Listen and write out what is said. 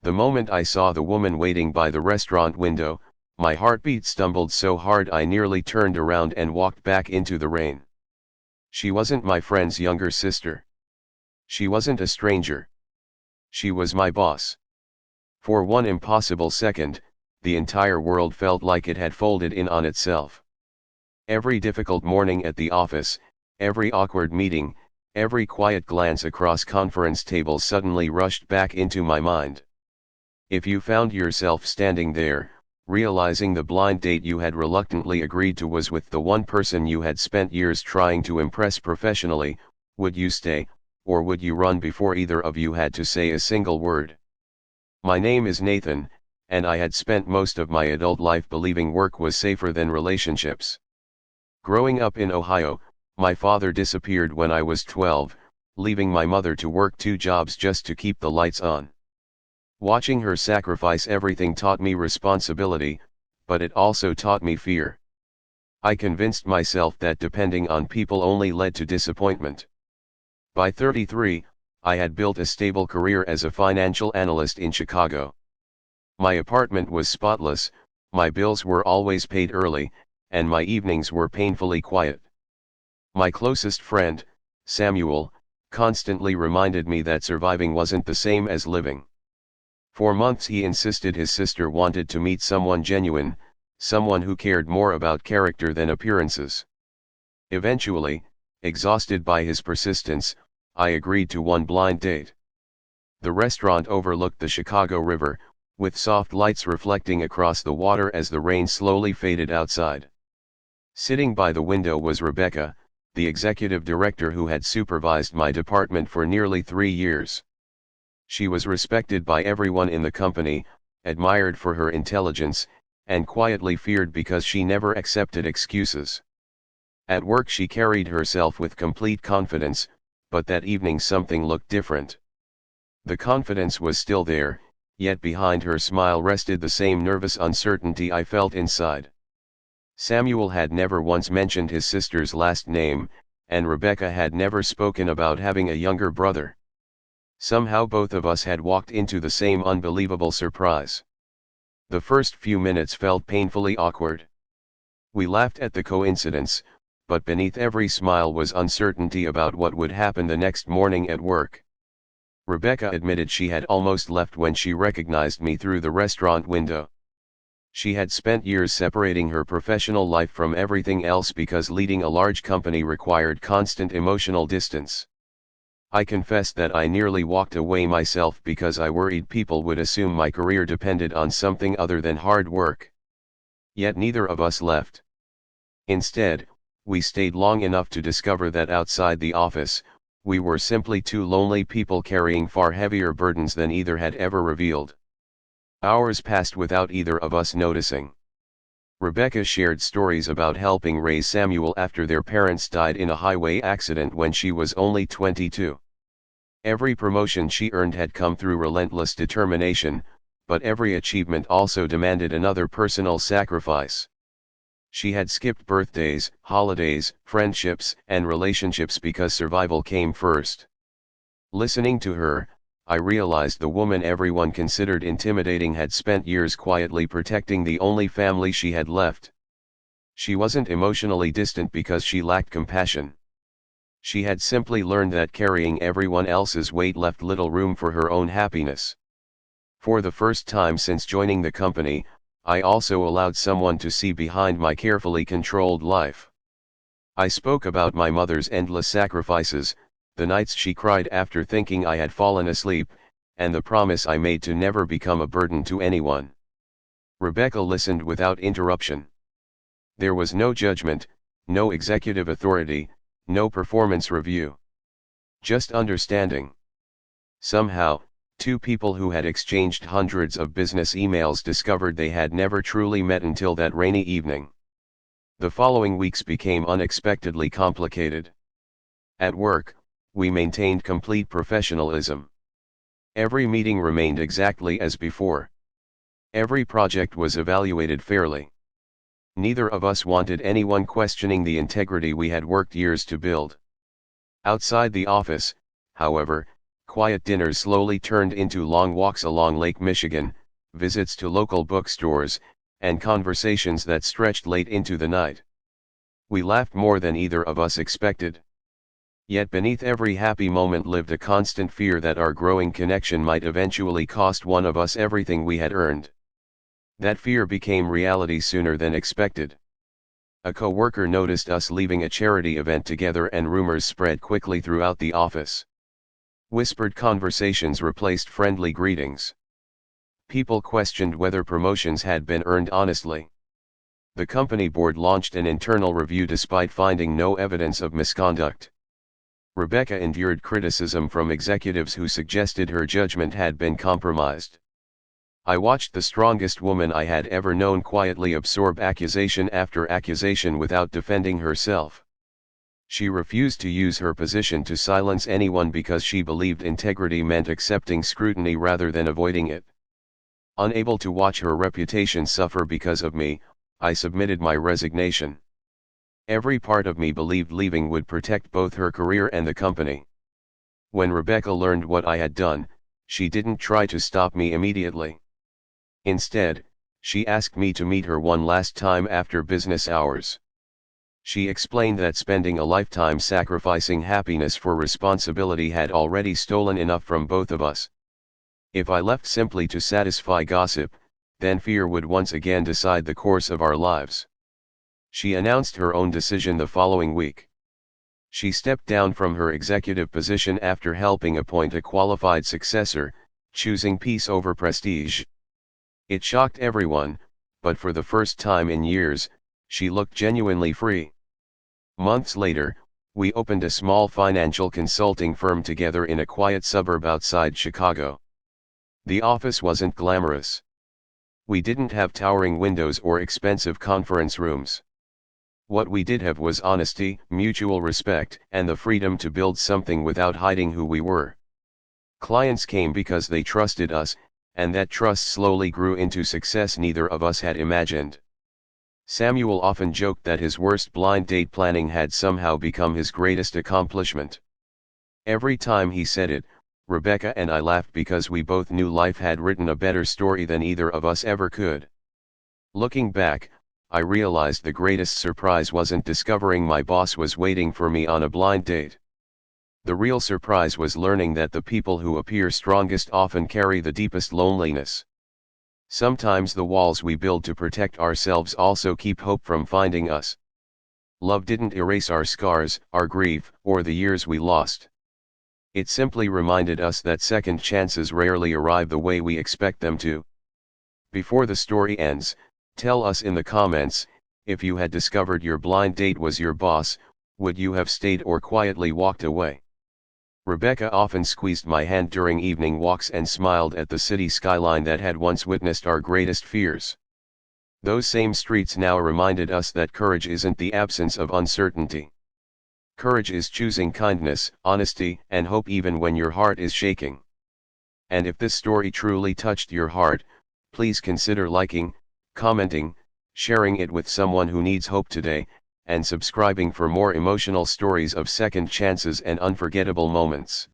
The moment I saw the woman waiting by the restaurant window, my heartbeat stumbled so hard I nearly turned around and walked back into the rain. She wasn't my friend's younger sister. She wasn't a stranger. She was my boss. For one impossible second, the entire world felt like it had folded in on itself. Every difficult morning at the office, every awkward meeting, every quiet glance across conference tables suddenly rushed back into my mind. If you found yourself standing there, realizing the blind date you had reluctantly agreed to was with the one person you had spent years trying to impress professionally, would you stay, or would you run before either of you had to say a single word? My name is Nathan, and I had spent most of my adult life believing work was safer than relationships. Growing up in Ohio, my father disappeared when I was 12, leaving my mother to work 2 jobs just to keep the lights on. Watching her sacrifice everything taught me responsibility, but it also taught me fear. I convinced myself that depending on people only led to disappointment. By 33, I had built a stable career as a financial analyst in Chicago. My apartment was spotless, my bills were always paid early, and my evenings were painfully quiet. My closest friend, Samuel, constantly reminded me that surviving wasn't the same as living. For months he insisted his sister wanted to meet someone genuine, someone who cared more about character than appearances. Eventually, exhausted by his persistence, I agreed to one blind date. The restaurant overlooked the Chicago River, with soft lights reflecting across the water as the rain slowly faded outside. Sitting by the window was Rebecca, the executive director who had supervised my department for nearly 3 years. She was respected by everyone in the company, admired for her intelligence, and quietly feared because she never accepted excuses. At work she carried herself with complete confidence, but that evening something looked different. The confidence was still there, yet behind her smile rested the same nervous uncertainty I felt inside. Samuel had never once mentioned his sister's last name, and Rebecca had never spoken about having a younger brother. Somehow both of us had walked into the same unbelievable surprise. The first few minutes felt painfully awkward. We laughed at the coincidence, but beneath every smile was uncertainty about what would happen the next morning at work. Rebecca admitted she had almost left when she recognized me through the restaurant window. She had spent years separating her professional life from everything else because leading a large company required constant emotional distance. I confessed that I nearly walked away myself because I worried people would assume my career depended on something other than hard work. Yet neither of us left. Instead, we stayed long enough to discover that outside the office, we were simply 2 lonely people carrying far heavier burdens than either had ever revealed. Hours passed without either of us noticing. Rebecca shared stories about helping raise Samuel after their parents died in a highway accident when she was only 22. Every promotion she earned had come through relentless determination, but every achievement also demanded another personal sacrifice. She had skipped birthdays, holidays, friendships, and relationships because survival came first. Listening to her, I realized the woman everyone considered intimidating had spent years quietly protecting the only family she had left. She wasn't emotionally distant because she lacked compassion. She had simply learned that carrying everyone else's weight left little room for her own happiness. For the first time since joining the company, I also allowed someone to see behind my carefully controlled life. I spoke about my mother's endless sacrifices, the nights she cried after thinking I had fallen asleep, and the promise I made to never become a burden to anyone. Rebecca listened without interruption. There was no judgment, no executive authority, no performance review. Just understanding. Somehow, 2 people who had exchanged hundreds of business emails discovered they had never truly met until that rainy evening. The following weeks became unexpectedly complicated. At work, we maintained complete professionalism. Every meeting remained exactly as before. Every project was evaluated fairly. Neither of us wanted anyone questioning the integrity we had worked years to build. Outside the office, however, quiet dinners slowly turned into long walks along Lake Michigan, visits to local bookstores, and conversations that stretched late into the night. We laughed more than either of us expected. Yet beneath every happy moment lived a constant fear that our growing connection might eventually cost one of us everything we had earned. That fear became reality sooner than expected. A co-worker noticed us leaving a charity event together and rumors spread quickly throughout the office. Whispered conversations replaced friendly greetings. People questioned whether promotions had been earned honestly. The company board launched an internal review despite finding no evidence of misconduct. Rebecca endured criticism from executives who suggested her judgment had been compromised. I watched the strongest woman I had ever known quietly absorb accusation after accusation without defending herself. She refused to use her position to silence anyone because she believed integrity meant accepting scrutiny rather than avoiding it. Unable to watch her reputation suffer because of me, I submitted my resignation. Every part of me believed leaving would protect both her career and the company. When Rebecca learned what I had done, she didn't try to stop me immediately. Instead, she asked me to meet her one last time after business hours. She explained that spending a lifetime sacrificing happiness for responsibility had already stolen enough from both of us. If I left simply to satisfy gossip, then fear would once again decide the course of our lives. She announced her own decision the following week. She stepped down from her executive position after helping appoint a qualified successor, choosing peace over prestige. It shocked everyone, but for the first time in years, she looked genuinely free. Months later, we opened a small financial consulting firm together in a quiet suburb outside Chicago. The office wasn't glamorous. We didn't have towering windows or expensive conference rooms. What we did have was honesty, mutual respect, and the freedom to build something without hiding who we were. Clients came because they trusted us, and that trust slowly grew into success neither of us had imagined. Samuel often joked that his worst blind date planning had somehow become his greatest accomplishment. Every time he said it, Rebecca and I laughed because we both knew life had written a better story than either of us ever could. Looking back, I realized the greatest surprise wasn't discovering my boss was waiting for me on a blind date. The real surprise was learning that the people who appear strongest often carry the deepest loneliness. Sometimes the walls we build to protect ourselves also keep hope from finding us. Love didn't erase our scars, our grief, or the years we lost. It simply reminded us that second chances rarely arrive the way we expect them to. Before the story ends, tell us in the comments, if you had discovered your blind date was your boss, would you have stayed or quietly walked away? Rebecca often squeezed my hand during evening walks and smiled at the city skyline that had once witnessed our greatest fears. Those same streets now reminded us that courage isn't the absence of uncertainty. Courage is choosing kindness, honesty, and hope even when your heart is shaking. And if this story truly touched your heart, please consider liking, commenting, sharing it with someone who needs hope today, and subscribing for more emotional stories of second chances and unforgettable moments.